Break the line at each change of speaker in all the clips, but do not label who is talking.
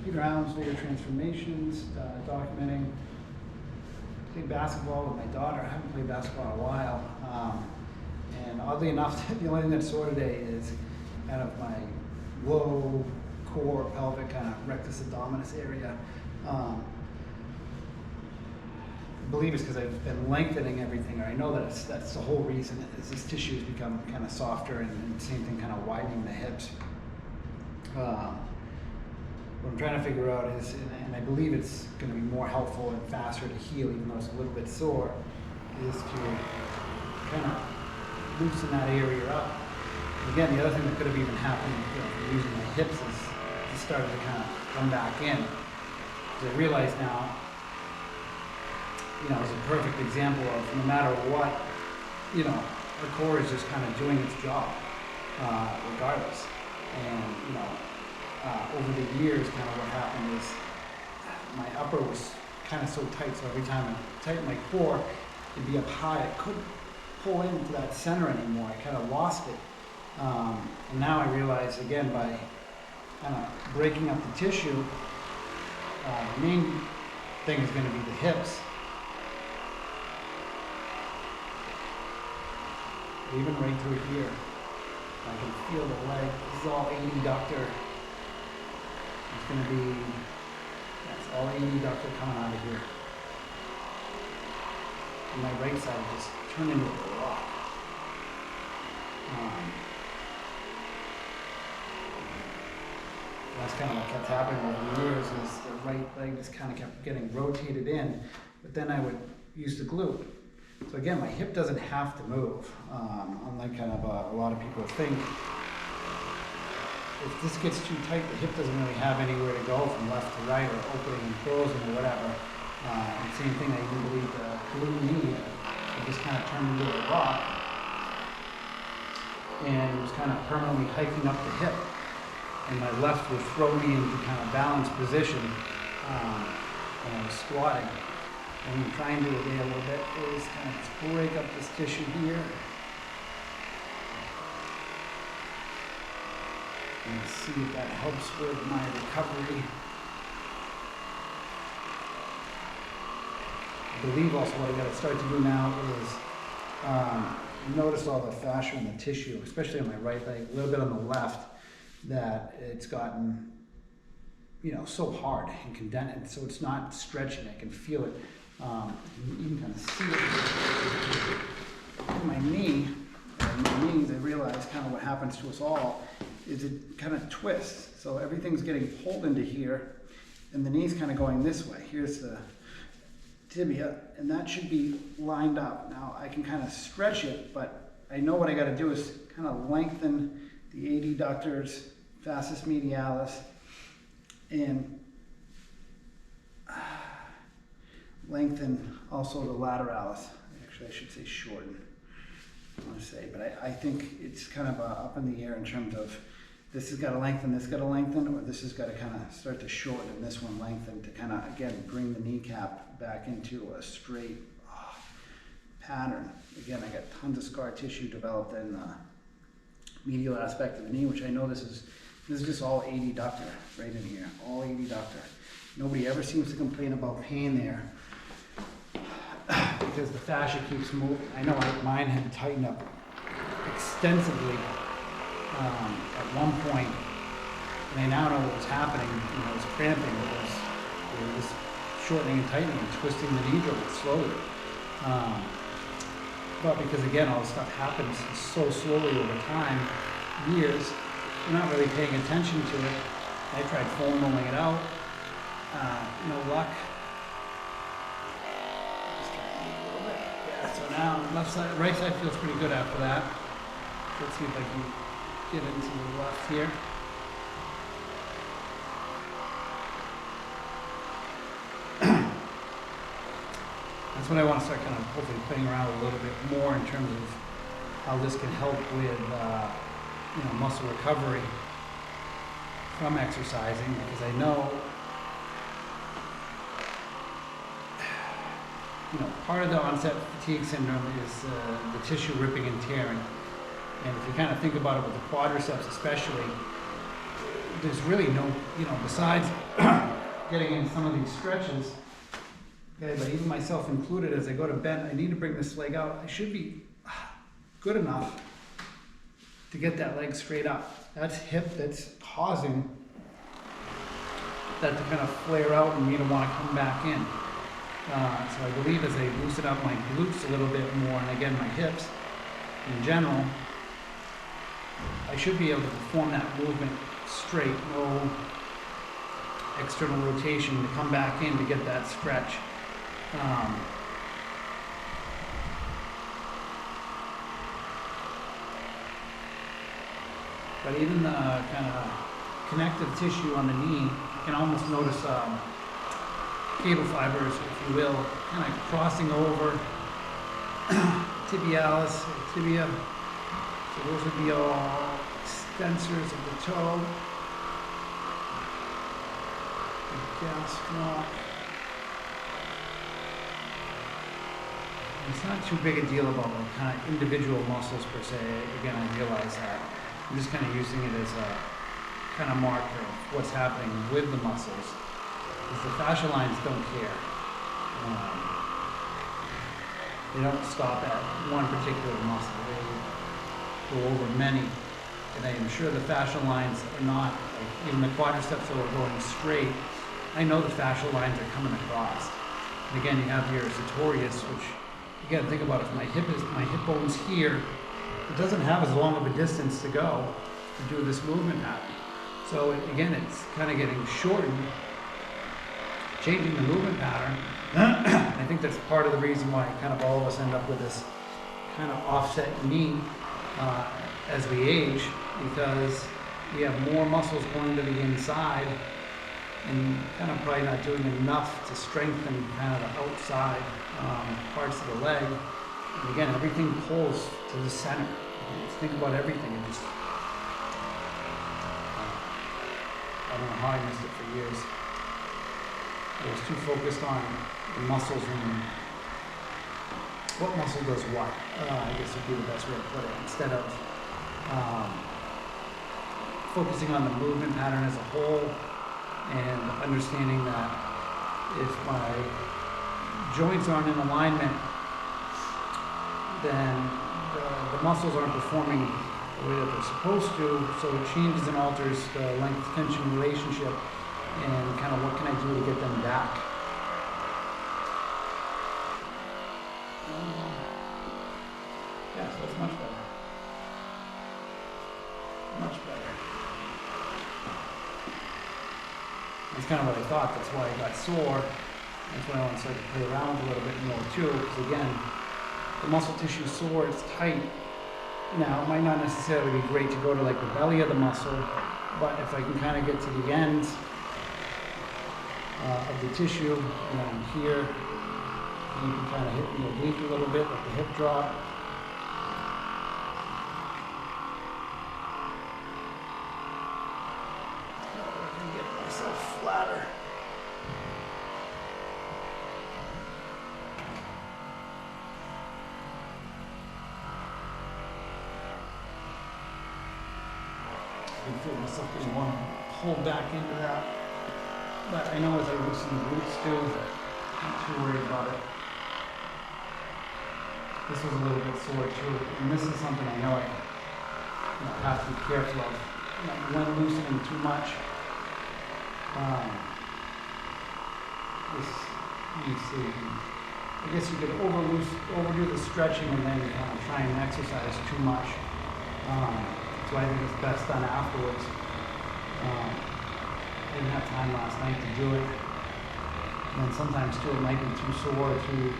Peter Allen's Video Transformations, documenting. Played basketball with my daughter. I haven't played basketball in a while. And oddly enough, the only thing that's sore today is kind of my low core pelvic kind of rectus abdominis area. I believe it's because I've been lengthening everything, or I know that that's the whole reason, is this tissue has become kind of softer, and same thing kind of widening the hips. What I'm trying to figure out is, and I believe it's going to be more helpful and faster to heal, even though it's a little bit sore, is to kind of loosen that area up. Again, the other thing that could have even happened, using my hips, is it started to kind of come back in. Because I realize now, it's a perfect example of no matter what, our core is just kind of doing its job, regardless. And, over the years, kind of what happened is my upper was kind of so tight, so every time I tightened my core, it'd be up high. I couldn't pull into that center anymore. I kind of lost it. And now I realize, again, by kind of breaking up the tissue, the main thing is going to be the hips. Even right through here, I can feel the leg. This is all adductor. It's going to be, that's all adductor coming out of here. And my right side just turned into a rock. That's kind of what kept happening over the years, is the right leg just kind of kept getting rotated in, but then I would use the glute. So again, my hip doesn't have to move, unlike kind of a lot of people think. If this gets too tight, the hip doesn't really have anywhere to go from left to right, or opening and closing or whatever. And same thing, I even believe the glute knee, it just kind of turned into a rock, and it was kind of permanently hiking up the hip. And my left would throw me into kind of balanced position when I was squatting. And what I'm trying to do today a little bit is kind of just break up this tissue here. And see if that helps with my recovery. I believe also what I got to start to do now is notice all the fascia and the tissue, especially on my right leg, a little bit on the left, that it's gotten, so hard and condensed, so it's not stretching. I can feel it. You can kind of see it in my knee. And my knees, I realize kind of what happens to us all is it kind of twists. So everything's getting pulled into here, and the knee's kind of going this way. Here's the tibia, and that should be lined up. Now I can kind of stretch it, but I know what I got to do is kind of lengthen the adductors, fascius medialis, and lengthen also the lateralis. Actually, I should say shorten. I want to say, but I think it's kind of up in the air in terms of this has got to lengthen, this got to lengthen, or this has got to kind of start to shorten and this one lengthen to kind of, again, bring the kneecap back into a straight pattern. Again, I got tons of scar tissue developed in the medial aspect of the knee, which I know this is just all adductor right in here, all adductor. Nobody ever seems to complain about pain there because the fascia keeps moving. I know mine had tightened up extensively at one point, and I now know what was happening. It was cramping, it was shortening and tightening and twisting the knee joint slowly. But because again, all this stuff happens so slowly over time, years, you're not really paying attention to it. I tried foam rolling it out, no luck. Just trying to move a little bit. Yeah, so now left side, right side feels pretty good after that. Let's see if I can get into the left here. That's what I want to start kind of hopefully playing around a little bit more in terms of how this can help with muscle recovery from exercising, because I know part of the onset fatigue syndrome is the tissue ripping and tearing. And if you kind of think about it with the quadriceps especially, there's really no, besides getting in some of these stretches, okay, but even myself included, as I go to bend, I need to bring this leg out. I should be good enough to get that leg straight up. That's hip that's causing that to kind of flare out and me to want to come back in. So I believe as I loosen up my glutes a little bit more, and again my hips in general, I should be able to perform that movement straight, no external rotation to come back in to get that stretch. But even the kind of connective tissue on the knee, you can almost notice cable fibers, if you will, kind of crossing over tibialis, tibia. So those would be all extensors of the toe. Gastroc. It's not too big a deal about like kind of individual muscles per se. Again, I realize that. I'm just kind of using it as a kind of marker of what's happening with the muscles. Because the fascial lines don't care. They don't stop at one particular muscle. They go over many. And I am sure the fascial lines are not, like even the quadriceps are going straight. I know the fascial lines are coming across. And again, you have your sartorius, which you got to think about. If my hip bone's here, it doesn't have as long of a distance to go to do this movement pattern. So again, it's kind of getting shortened, changing the movement pattern. I think that's part of the reason why kind of all of us end up with this kind of offset knee as we age, because we have more muscles going to the inside and kind of probably not doing enough to strengthen kind of the outside parts of the leg. And again, everything pulls to the center. Just think about everything. It just, I don't know how I missed it for years. I was too focused on the muscles and what muscle does what. I guess would be the best way to put it. Instead of focusing on the movement pattern as a whole and understanding that if my joints aren't in alignment, then the muscles aren't performing the way that they're supposed to, so it changes and alters the length-tension relationship and kind of what can I do to get them back. Yeah, so it's much better. Much better. That's kind of what I thought. That's why I got sore. That's why I want to start to play around a little bit more too, because again, the muscle tissue is sore, it's tight. Now, it might not necessarily be great to go to like the belly of the muscle, but if I can kind of get to the ends of the tissue, and then here, you can kind of hit the oblique a little bit with the hip drop. I can get myself flatter. I can feel myself getting one pulled back into that. But I know as I loosen the glutes too, I'm not too worried about it. This was a little bit sore too, and this is something I know I have to be careful of. When loosening too much, you see, I guess you could overdo the stretching and then try and exercise too much. So I think it's best done afterwards. I didn't have time last night to do it. And then sometimes too, it might be too sore to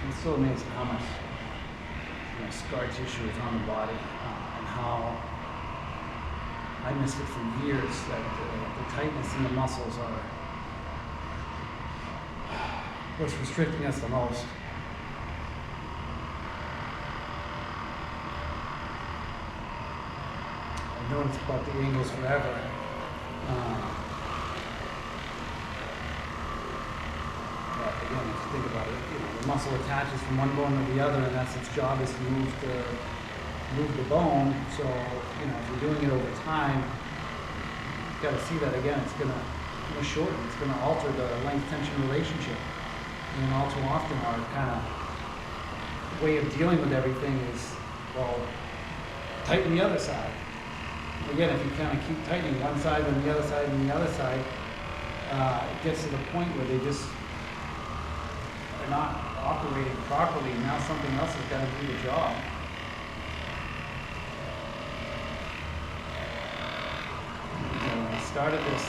It's so amazing how much scar tissue is on the body and how I missed it for years, that the tightness in the muscles are what's restricting us the most. I've noticed about the angles forever. But again, if you think about it, the muscle attaches from one bone to the other, and that's its job, is to move the bone. So, if you're doing it over time, you've got to see that again. It's going to shorten. It's going to alter the length-tension relationship. And all too often, our kind of way of dealing with everything is, well, tighten the other side. Again, if you kind of keep tightening one side and the other side and the other side, it gets to the point where they just are not operating properly. Now something else has got to do the job. So when I started this,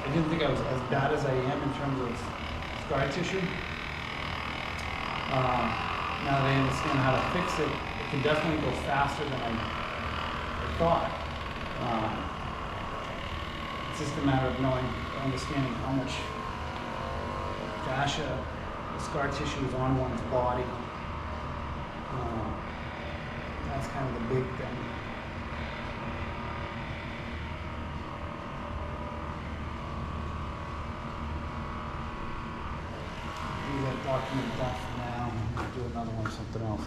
I didn't think I was as bad as I am in terms of scar tissue. Now that I understand how to fix it, it can definitely go faster than I thought. It's just a matter of understanding how much fascia, the scar tissue, is on one's body. That's kind of the big thing. Leave that document back for now. Do another one, something else.